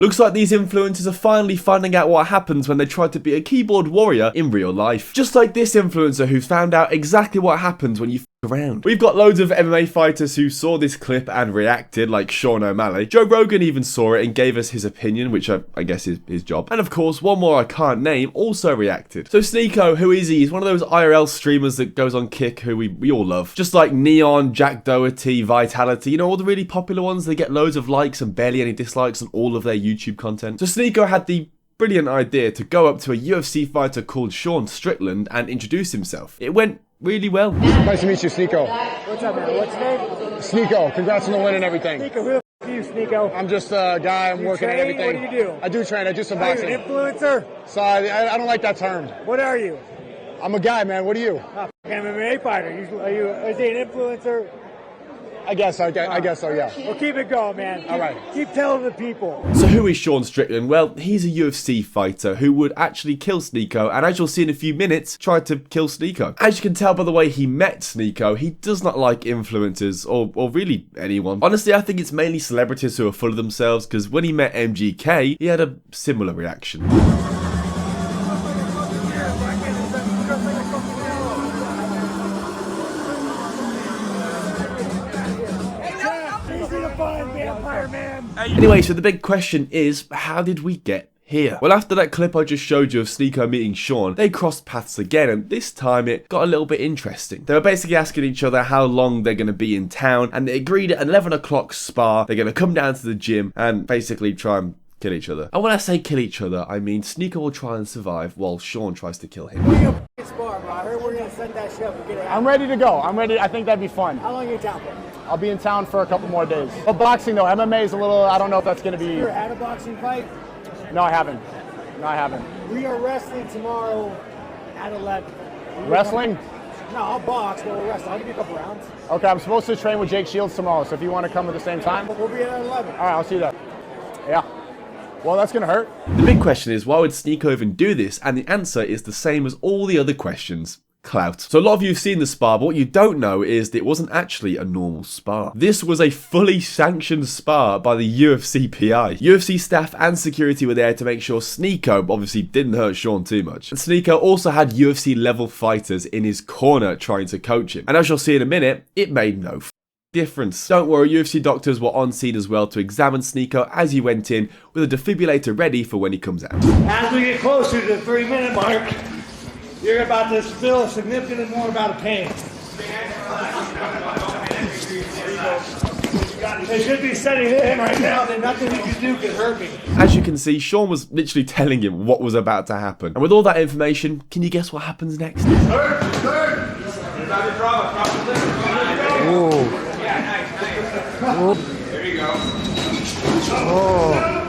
Looks like these influencers are finally finding out what happens when they try to be a keyboard warrior in real life. Just like this influencer who found out exactly what happens when you f around. We've got loads of MMA fighters who saw this clip and reacted, like Sean O'Malley. Joe Rogan even saw it and gave us his opinion, which I guess is his job. And of course, one more I can't name also reacted. So Sneako, who is he? He's one of those IRL streamers that goes on Kick who we all love. Just like Neon, Jack Doherty, Vitality, you know, all the really popular ones. They get loads of likes and barely any dislikes on all of their YouTube content. So Sneako had the brilliant idea to go up to a UFC fighter called Sean Strickland and introduce himself. It went really well. Nice to meet you, Sneako. What's up, man? What's your name? Sneako. Congrats on the win and everything. Sneako, who the f are you, Sneako? I'm just a guy. I'm working train? at everything. What do you do? I do train. I do some Are you boxing. an influencer? So I don't like that term. What are you? I'm a guy, man. What are you? I'm an MMA fighter. Is he an influencer? I guess so, yeah. Well, keep it going, man. All right. Keep telling the people. So who is Sean Strickland? Well, he's a UFC fighter who would actually kill Sneako, and as you'll see in a few minutes, tried to kill Sneako. As you can tell by the way he met Sneako, he does not like influencers or really anyone. Honestly, I think it's mainly celebrities who are full of themselves, because when he met MGK, he had a similar reaction. Anyway, so the big question is, how did we get here? Well, after that clip I just showed you of Sneako meeting Sean, they crossed paths again, and this time it got a little bit interesting. They were basically asking each other how long they're going to be in town, and they agreed at 11 o'clock spar, they're going to come down to the gym and basically try and kill each other. And when I say kill each other, I mean Sneako will try and survive while Sean tries to kill him. We're gonna spar, bro. I heard we're gonna set that shit up and get it out. I'm ready to go. I'm ready. I think that'd be fun. How long are you in town for? I'll be in town for a couple more days. But boxing though, MMA is a little, I don't know if that's going to be... You ever had a boxing fight? No, I haven't. We are wrestling tomorrow at 11. Wrestling? No, I'll box, but we'll wrestle. I'll give you a couple rounds. Okay, I'm supposed to train with Jake Shields tomorrow, so if you want to come at the same time... We'll be at 11. All right, I'll see you there. Yeah. Well, that's going to hurt. The big question is, why would Sneako even do this? And the answer is the same as all the other questions. Clout. So a lot of you have seen the spar, but what you don't know is that it wasn't actually a normal spar. This was a fully sanctioned spar by the UFC PI. UFC staff and security were there to make sure Sneako obviously didn't hurt Sean too much. And Sneako also had UFC level fighters in his corner trying to coach him. And as you'll see in a minute, it made no difference. Don't worry, UFC doctors were on scene as well to examine Sneako as he went in with a defibrillator ready for when he comes out. As we get closer to the 3-minute mark, you're about to feel significantly more about a pain. They should be setting it in right now. Then nothing you can do can hurt me. As you can see, Sean was literally telling him what was about to happen. And with all that information, can you guess what happens next? Third. Ooh. Yeah, nice. There you go. Oh.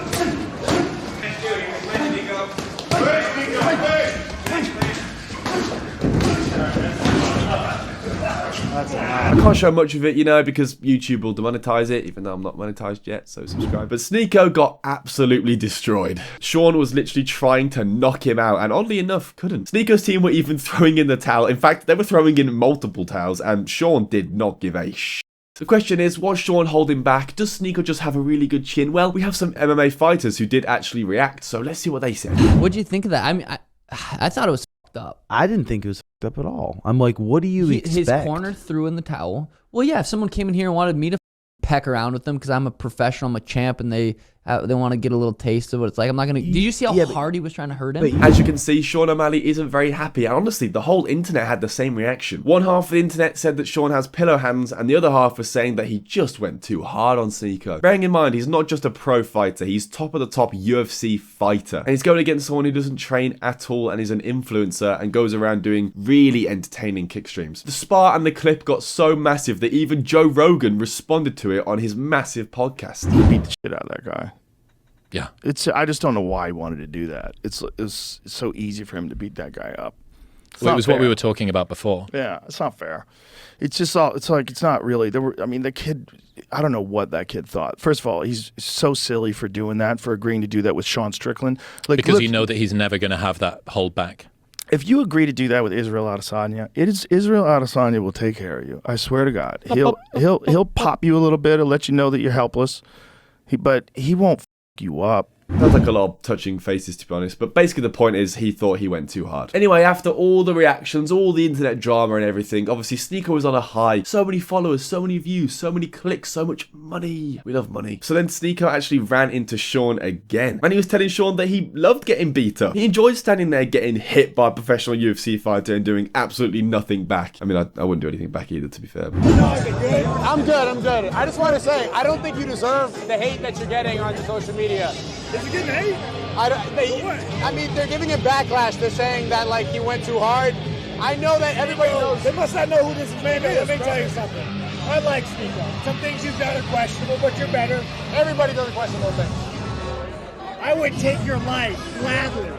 I can't show much of it, you know, because YouTube will demonetize it, even though I'm not monetized yet, so subscribe. But Sneako got absolutely destroyed. Sean was literally trying to knock him out, and oddly enough, couldn't. Sneako's team were even throwing in the towel. In fact, they were throwing in multiple towels, and Sean did not give a shit. The question is, was Sean holding back? Does Sneako just have a really good chin? Well, we have some MMA fighters who did actually react, so let's see what they said. What'd you think of that? I mean, I thought it was fucked up. I didn't think it was fucked up at all. I'm like, what do you expect? His corner threw in the towel. Well, yeah, if someone came in here and wanted me to peck around with them because I'm a professional, I'm a champ, and they want to get a little taste of what it's like, I'm not going to... Did you see how hard he was trying to hurt him? As you can see, Sean O'Malley isn't very happy, and honestly, the whole internet had the same reaction. One half of the internet said that Sean has pillow hands, and the other half was saying that he just went too hard on Sneako. Bearing in mind, he's not just a pro fighter, he's top of the top UFC fighter, and he's going against someone who doesn't train at all and is an influencer and goes around doing really entertaining kick streams. The spar and the clip got so massive that even Joe Rogan responded to it on his massive podcast. He beat the shit out of that guy. Yeah. I just don't know why he wanted to do that. It's so easy for him to beat that guy up. Well, it was what we were talking about before. Yeah, it's not fair. It's just all, it's like, it's not really, the kid, I don't know what that kid thought. First of all, he's so silly for doing that, for agreeing to do that with Sean Strickland. Like, because you know that he's never going to have that hold back. If you agree to do that with Israel Adesanya, Israel Adesanya will take care of you. I swear to God. He'll pop you a little bit and let you know that you're helpless. But he won't f*** you up. Sounds like a lot of touching faces, to be honest, but basically the point is he thought he went too hard. Anyway, after all the reactions, all the internet drama and everything, obviously Sneako was on a high. So many followers, so many views, so many clicks, so much money. We love money. So then Sneako actually ran into Sean again, and he was telling Sean that he loved getting beat up. He enjoyed standing there getting hit by a professional UFC fighter and doing absolutely nothing back. I mean, I wouldn't do anything back either, to be fair. I'm good. I just want to say, I don't think you deserve the hate that you're getting on social media. Is it getting hate? I mean, they're giving it backlash. They're saying that, like, he went too hard. I know that everybody knows. They must not know who this man is. Let me tell you something. I like Sneako. Some things you've done are questionable, but you're better. Everybody does questionable things. I would take your life gladly.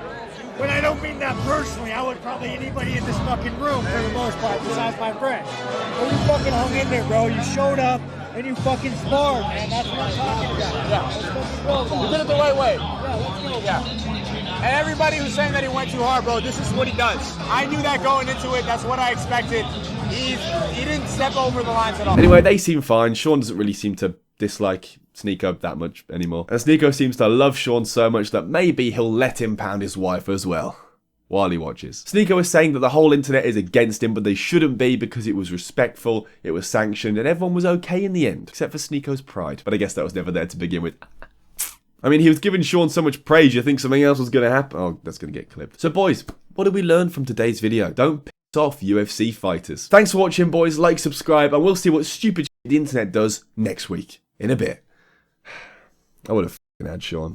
But I don't mean that personally. I would probably anybody in this fucking room for the most part, besides my friend. But you fucking hung in there, bro. You showed up and you fucking sparred, man. That's what I'm talking about. Yeah. Let's fucking go, bro. You did it the right way. Yeah, let's go. Yeah. And everybody who's saying that he went too hard, bro, this is what he does. I knew that going into it. That's what I expected. He didn't step over the lines at all. Anyway, they seem fine. Sean doesn't really seem to dislike Sneako that much anymore. And Sneako seems to love Sean so much that maybe he'll let him pound his wife as well while he watches. Sneako is saying that the whole internet is against him, but they shouldn't be because it was respectful, it was sanctioned, and everyone was okay in the end, except for Sneako's pride. But I guess that was never there to begin with. I mean, he was giving Sean so much praise, you think something else was going to happen? Oh, that's going to get clipped. So boys, what did we learn from today's video? Don't piss off UFC fighters. Thanks for watching, boys. Like, subscribe, and we'll see what stupid shit the internet does next week. In a bit. I would have f***ing had Sean.